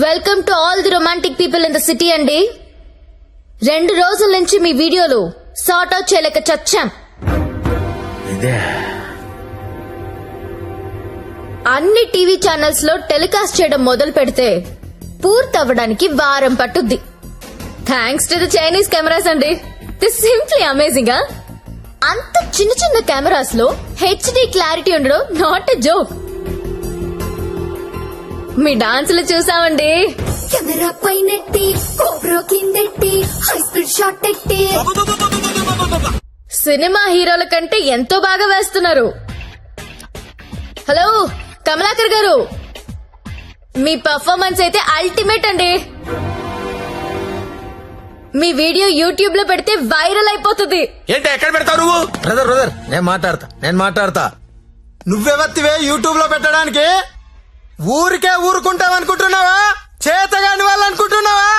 Welcome to all the romantic people in the city అండి. 2 రోజుల నుంచి మీ వీడియోలు సార్ట్ అవుట్ చేయలేక చచ్చాం. అన్ని టీవీ ఛానల్స్ లో టెలికాస్ట్ చేయడం మొదలు పెడితే పూర్తవ్వడానికి వారం పట్టుద్ది. Thanks to the Chinese cameras అండి. This simply amazing. అంత చిన్న చిన్న కెమెరాస్ లో హెచ్డి క్లారిటీ ఉండడం నాట్ ఎ జోక్. మీ డాన్సులు చూసామండి. కెమెరా పైనెట్టి కోబ్రో కిందెట్టి హై స్పీడ్ షాట్ ఎట్టి సినిమా హీరోల కంటే ఎంతో బాగా వేస్తున్నారు. హలో కమలాకర్ గారు, మీ పర్ఫార్మెన్స్ అయితే అల్టిమేట్ అండి. మీ వీడియో యూట్యూబ్ లో పెడితే వైరల్ అయిపోతుంది. ఏంటి ఎక్కడ పెడతావు నువ్వు? బ్రదర్ నేను మాట్లాడతా నువ్వెవత్తివే యూట్యూబ్ లో పెట్టడానికి? ఊరికే ఊరుకుంటావనుకుంటున్నావా? చేతగాని వాళ్ళు అనుకుంటున్నావా?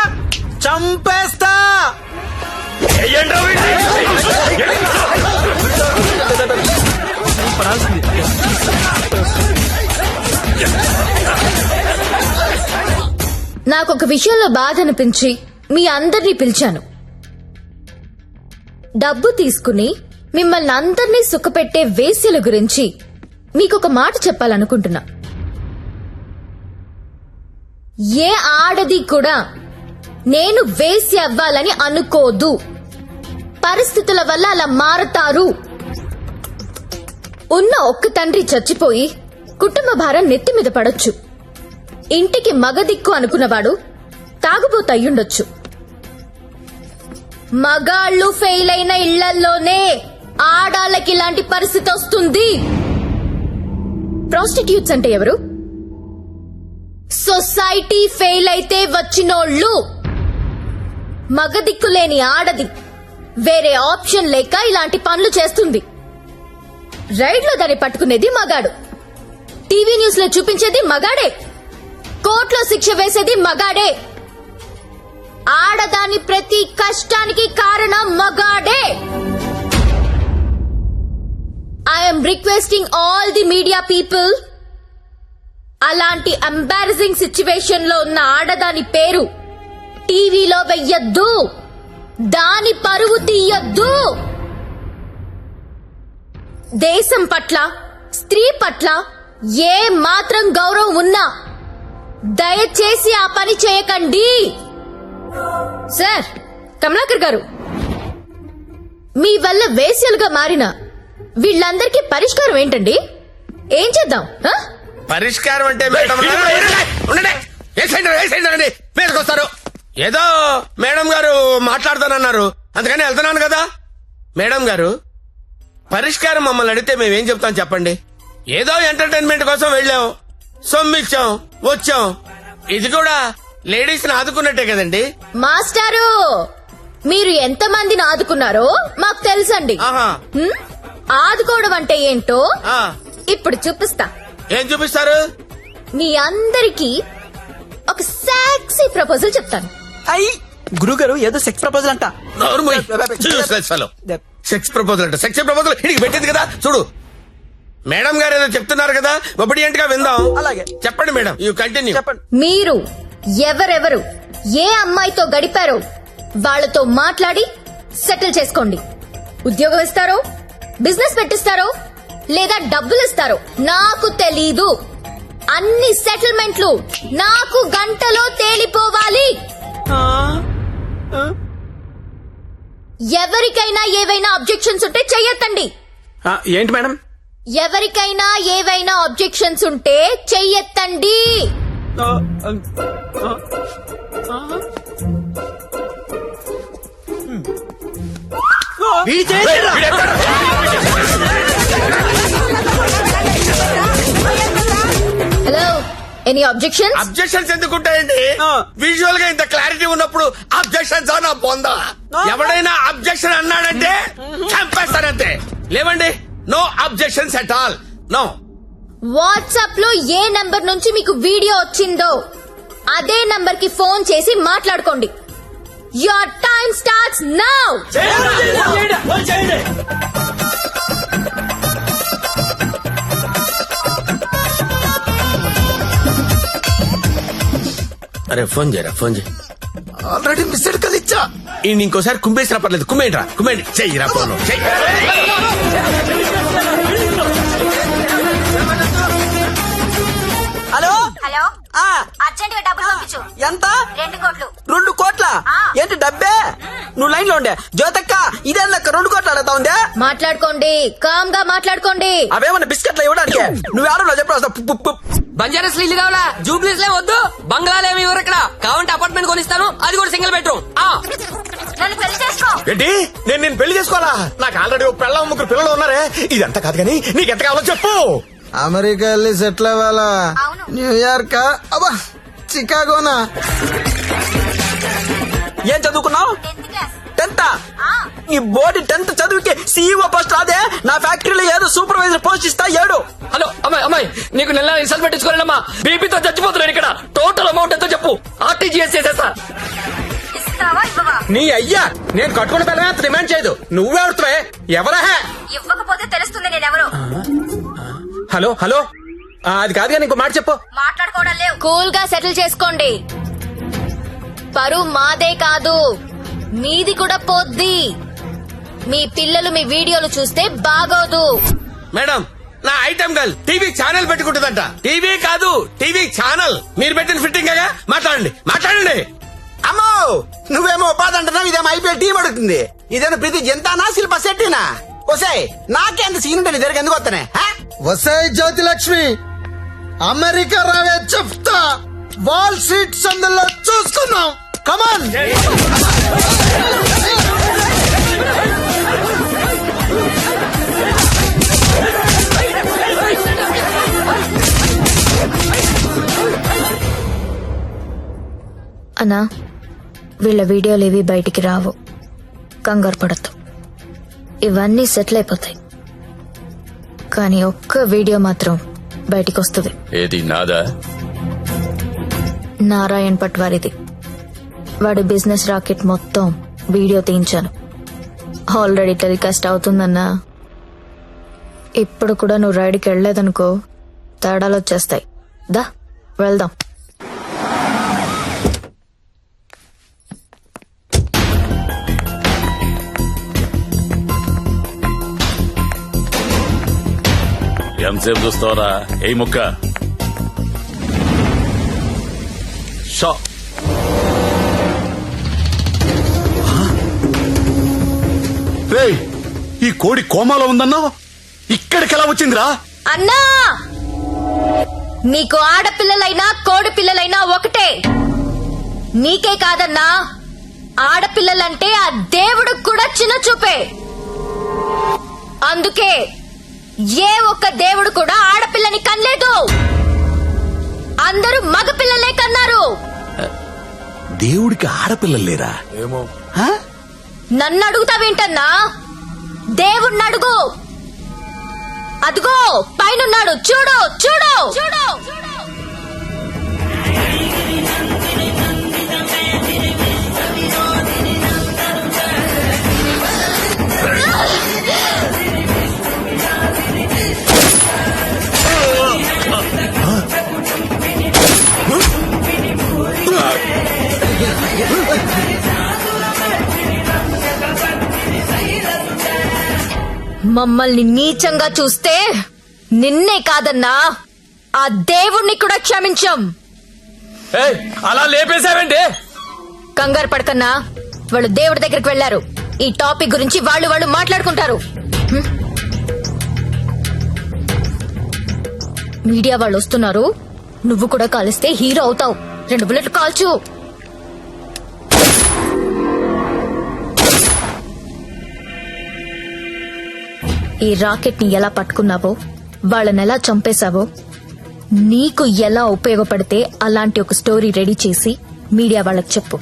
చంపేస్తా. నాకొక విషయంలో బాధ అనిపించి మీ అందరినీ పిలిచాను. డబ్బు తీసుకుని మిమ్మల్ని అందరినీ సుఖపెట్టే వేశ్యల గురించి మీకొక మాట చెప్పాలనుకుంటున్నా. ఏ ఆడది కూడా నేను వేశ్య అవ్వాలని అనుకోదు. పరిస్థితుల వల్ల అలా మారతారు. ఉన్న ఒక్క తండ్రి చచ్చిపోయి కుటుంబ భారం నెత్తి మీద పడొచ్చు. ఇంటికి మగదిక్కు అనుకున్నవాడు తాగుబోతు అయ్యుండొచ్చు. మగాళ్ళు ఫెయిల్ అయిన ఇళ్లల్లోనే ఆడాళ్ళకి ఇలాంటి పరిస్థితి వస్తుంది. ప్రాస్టిట్యూట్స్ అంటే ఎవరు? సొసైటీ ఫెయిల్ అయితే వచ్చినోళ్ళు. మగదిక్కులేని ఆడది వేరే ఆప్షన్ లేక ఇలాంటి పనులు చేస్తుంది. రైడ్ లో దాన్ని పట్టుకునేది మగాడు, టీవీ న్యూస్ లో చూపించేది మగాడే, కోర్టులో శిక్ష వేసేది మగాడే. ఆడదాని ప్రతి కష్టానికి కారణం మగాడే. I'm requesting all the media people, అలాంటి ఎంబారసింగ్ సిచ్యువేషన్ లో ఉన్న ఆడదాని పేరు టీవీలో వెయ్యొద్దు. దాని పరువు తీయొద్దు. దేశం పట్ల, స్త్రీ పట్ల ఏ మాత్రం గౌరవం ఉన్నా దయచేసి ఆ పని చేయకండి. సార్ కమలాకర్ గారు, మీ వల్ల వేశ్యలుగా మారిన వీళ్ళందరికీ పరిష్కారం ఏంటండి? ఏం చేద్దాం? పరిష్కారం అంటే మేడం మీదకొస్తారు. ఏదో మేడం గారు మాట్లాడతానన్నారు, అందుకని వెళ్తున్నాను కదా. మేడం గారు, పరిష్కారం మమ్మల్ని అడిగితే మేమేం చెప్తాం చెప్పండి? ఏదో ఎంటర్టైన్మెంట్ కోసం వెళ్ళాం, సొమ్మిచ్చాం, వచ్చాం. ఇది కూడా లేడీస్ ని ఆదుకున్నట్టే కదండి. మాస్టారు, మీరు ఎంత మందిని ఆదుకున్నారో మాకు తెలుసండి. ఆదుకోవడం అంటే ఏంటో ఇప్పుడు చూపిస్తా. ఏం చూపిస్తారు? మీ అందరికీ ఒక సెక్సీ ప్రపోజల్ చెప్తాను. గురుగారు ఏదో సెక్స్ ప్రపోజల్ అంట. సెక్స్ ప్రపోజల్ అంట. సెక్స్ ప్రపోజల్ ఇడికి పెట్టింది కదా చూడు. మేడం గారు ఏదో చెప్తున్నారు కదా, ఒబిడియంట్ గా విందాం. అలాగే చెప్పండి మేడం, యూ కంటిన్యూ. చెప్పండి. మీరు ఎవరెవరు ఏ అమ్మాయితో గడిపారో వాళ్లతో మాట్లాడి సెటిల్ చేసుకోండి. ఉద్యోగం ఇస్తారో, బిజినెస్ పెట్టిస్తారో, లేదా డబ్బులు ఇస్తారో నాకు తెలీదు. అన్ని సెటిల్మెంట్లు నాకు గంటలో తేలిపోవాలి. ఎవరికైనా ఏవైనా అబ్జెక్షన్స్ ఉంటే చెయ్యొద్దండి. ఏంటి మేడం? ఎవరికైనా ఏవైనా అబ్జెక్షన్స్ ఉంటే చెయ్యొద్దండి. Hello, any objections? అబ్జెక్షన్స్ ఎందుకుంటాయండి? విజువల్ గా ఇంత క్లారిటీ ఉన్నప్పుడు అబ్జెక్షన్స్ నా బొందా. ఎవడైనా అబ్జెక్షన్ అన్నాడంటే చంపేస్తానంతే. లేవండి, no objections at all, no. WhatsApp లో ఏ నంబర్ నుంచి మీకు వీడియో వచ్చిందో అదే నంబర్ కి ఫోన్ చేసి మాట్లాడుకోండి. Your time starts now. అరే ఫోన్ చేయరా, ఫోన్ చేయి. ఆల్రెడీ మిస్డ్ కాల్ ఇచ్చా. ఈ ఇంకోసారి కుమ్మేసినా పర్లేదు, కుమ్మేంట్రా, కుమ్మేండి. చెయ్యిరా ఫోన్, చెయ్యి. హలో హలో ఆ, అర్జెంట్ గా డబ్బులు పంపించు. ఎంత 2 కోట్లు. 2 కోట్ల ఆ. ఏంటి డబ్బే? నువ్వు లైన్ లో ఉండే జ్యోతక్క, ఇదే లెక్క 2 కోట్లు అడుగుతా ఉందే. మాట్లాడుకోండి, కామ్ గా మాట్లాడుకోండి. అవేమన్నా బిస్కెట్లు ఇవ్వడానికి నువ్వు ఆడో చెప్పు. బంజారాస్ ఇల్లు కావాలా? జూబ్లీస్ లే వద్దు, బంగ్లాలు ఏమి ఇవ్వరు ఇక్కడ. కావాలంటే అపార్ట్మెంట్ కొనిస్తాను, అది కూడా సింగిల్ బెడ్రూమ్. నన్ను పెళ్లి చేసుకో. ఏంటి, నేను పెళ్లి చేసుకోవాలా? నాకు ఆల్రెడీ ఒక పిల్ల, 3 పిల్లలు ఉన్నారే. ఇదంతా కాదు కానీ నీకెంత కావాలో చెప్పు. అమెరికా వెళ్ళి సెటిల్ అవ్వాలా? అవును. న్యూయార్క్, అబ్బా చికాగోనా? ఏం చదువుకున్నావు? 10th class. 10th ఆ. నీ బోర్డు 10th చదువుకి CEO పోస్ట్ రాదే? నా ఫ్యాక్టరీలో ఏదో సూపర్వైజర్ పోస్ట్ ఇస్తా 7. హలో అమ్మాయి, నీకు నెల రిసల్ట్ పెట్టించుకోలేనమ్మా. బీపీతో చచ్చిపోతున్నాను ఇక్కడ. టోటల్ అమౌంట్ ఎంతో చెప్పు, RTGS చేసేస్తా. ఇస్తావా ఇవ్వవా? నీ అయ్యా, నేను కట్టుకున్న పిల్ల అంత డిమాండ్ చేయదు. నువ్వే అడుగుతావే, ఎవరా? ఇవ్వకపోతే తెలుస్తుంది నేనెవరో. హలో హలో, అది కాదు కానీ ఇంకో మాట చెప్పు. మాట్లాడుకోవడం లేవు. కూల్ గా సెటిల్ చేసుకోండి. పరువు మాదే కాదు, మీది కూడా పోద్ది. మీ పిల్లలు మీ వీడియోలు చూస్తే బాగోదు. మేడం, నా ఐటమ్ గర్ల్ టీవీ ఛానల్ పెట్టుకుంటుందంట. టీవీ కాదు, టీవీ ఛానల్. మీరు పెట్టిన ఫిట్టింగ్ మాట్లాడండి, మాట్లాడండి. అమ్మో, నువ్వేమో ఉపాధి అంటున్నావు, ఇదేమో ఐపీఎల్ టీం అడుగుతుంది. ఇదేమో ప్రతి జంతానా శిల్ప శెట్టినా? వసే నాకేంత సీన్ ఉంటే నీ దగ్గర ఎందుకు వస్తానే? వసే జ్యోతి లక్ష్మి, అమెరికా రావే చెప్తా. వాల్ స్ట్రీట్ సందులో చూసుకున్నాం. కమాన్. అన్నా, వీళ్ళ వీడియోలు ఏవి బయటికి రావు, కంగారు పడద్దు. ఇవన్నీ సెటిల్ అయిపోతాయి. కానీ ఒక్క వీడియో మాత్రం బయటికి వస్తుంది. ఏది నాదా? నారాయణ్ పట్వారిది. వాడి బిజినెస్ రాకెట్ మొత్తం వీడియో తీయించాను. ఆల్రెడీ టెలికాస్ట్ అవుతుందన్నా. ఇప్పుడు కూడా నువ్వు రైడ్కి వెళ్ళలేదనుకో, తేడాలు వచ్చేస్తాయి. దా వెళ్దాం. ఎంతసేపు చూస్తావరా? ఏ ముక్క షా. రేయ్, ఈ కోడి కోమాలో ఉందన్నావు, ఇక్కడికి ఎలా వచ్చిందిరా? అన్నా, నీకు ఆడపిల్లలైనా కోడి పిల్లలైనా ఒకటే. నీకే కాదన్నా, ఆడపిల్లలంటే ఆ దేవుడికి కూడా చిన్న చూపే. అందుకే ఏ ఒక్క దేవుడు కూడా ఆడపిల్లని కనలేదు. అందరూ మగపిల్లలే కన్నారు. దేవుడికి ఆడపిల్లలు లేరా? ఏమో. నన్ను అడుగుతావేంటన్నా? దేవుణ్ణి అడుగు. అదిగో పైనున్నాడు, చూడు చూడు చూడు. మమ్మల్ని నీచంగా చూస్తే నిన్నే కాదన్నా, ఆ దేవుణ్ణి కూడా క్షమించం. అలా లేపేశావంటే కంగారు పడకన్నా, వాళ్ళు దేవుడి దగ్గరికి వెళ్లారు. ఈ టాపిక్ గురించి వాళ్ళు మాట్లాడుకుంటారు. మీడియా వాళ్ళు వస్తున్నారు. నువ్వు కూడా కాలిస్తే హీరో అవుతావు. 2 బుల్లెట్లు కాల్చు. ఈ రాకెట్ ని ఎలా పట్టుకున్నావో, వాళ్ళని ఎలా చంపేశావో, నీకు ఎలా ఉపయోగపడితే అలాంటి ఒక స్టోరీ రెడీ చేసి మీడియా వాళ్ళకి చెప్పు.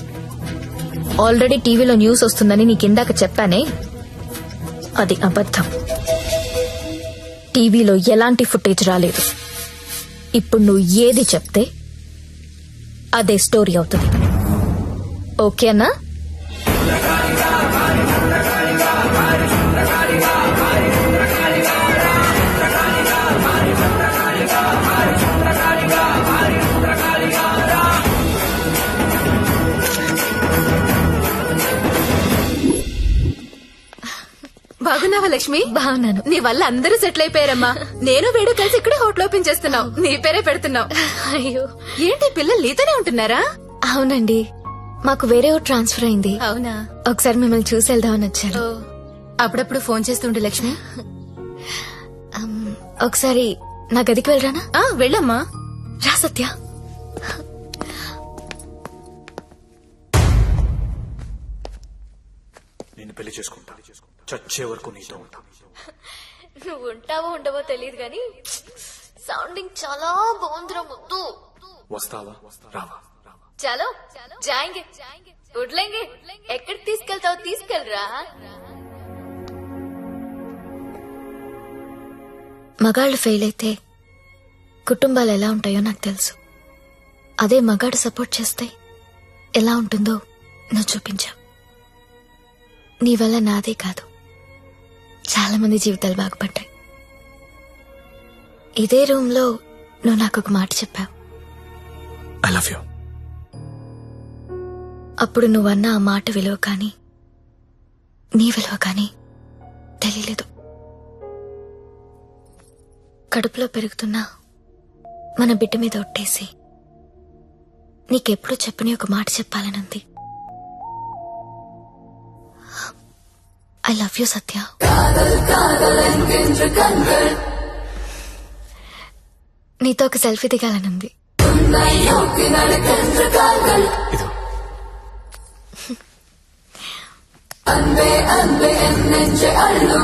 ఆల్రెడీ టీవీలో న్యూస్ వస్తుందని నీకిందాక చెప్పానే, అది అబద్ధం. టీవీలో ఎలాంటి ఫుటేజ్ రాలేదు. ఇప్పుడు నువ్వు ఏది చెప్తే అదే స్టోరీ అవుతుంది. ఓకేనా? లక్ష్మి బాగున్నాను. నీ వల్ల అందరూ సెటిల్ అయిపోయారమ్మా. నేను వేడు కలిసి ఇక్కడే హోటల్ ఓపెన్ చేస్తున్నావు. నీ పేరే పెడుతున్నావు. అయ్యో ఏంటి పిల్లలు నీతోనే ఉంటున్నారా? అవునండి, మాకు వేరే ఊరు ట్రాన్స్ఫర్ అయింది. అవునా? ఒకసారి మిమ్మల్ని చూసి వెళ్దామని వచ్చాను. ఓ, అప్పుడప్పుడు ఫోన్ చేస్తుండే లక్ష్మి. ఒకసారి నా గదికి వెళ్ళరానా? వెళ్ళమ్మా. రా సత్య. నేను పెళ్లి చేసుకుంటా, చచ్చే వరకు నీతో ఉంటా. నువ్వు ఉంటావో ఉండవో తెలియదు గాని సౌండింగ్ చాలా బాగుందిరా ముద్దు. వస్తావా రావా? చలో జాయింగే వడ్లేంగే. ఎక్కడికి తీసుకెళ్తావు తీసుకెళ్ళరా. మగాళ్ళు ఫెయిల్ అయితే కుటుంబాలు ఎలా ఉంటాయో నాకు తెలుసు. అదే మగాడు సపోర్ట్ చేస్తే ఎలా ఉంటుందో నువ్వు చూపించావు. నీ వల్ల నాదే కాదు, చాలా మంది జీవితాలు బాగుపడ్డాయి. ఇదే రూమ్ లో నువ్వు నాకు ఒక మాట చెప్పావు. I love you. అప్పుడు నువ్వన్న ఆ మాట విలువ కానీ నీ విలువ కానీ తెలియలేదు. కడుపులో పెరుగుతున్నా మన బిడ్డ మీద ఒట్టేసి నీకెప్పుడు చెప్పని ఒక మాట చెప్పాలనుంది. ఐ లవ్ యూ సత్య. నీతో ఒక సెల్ఫీ దిగాలనుంది. ఇదో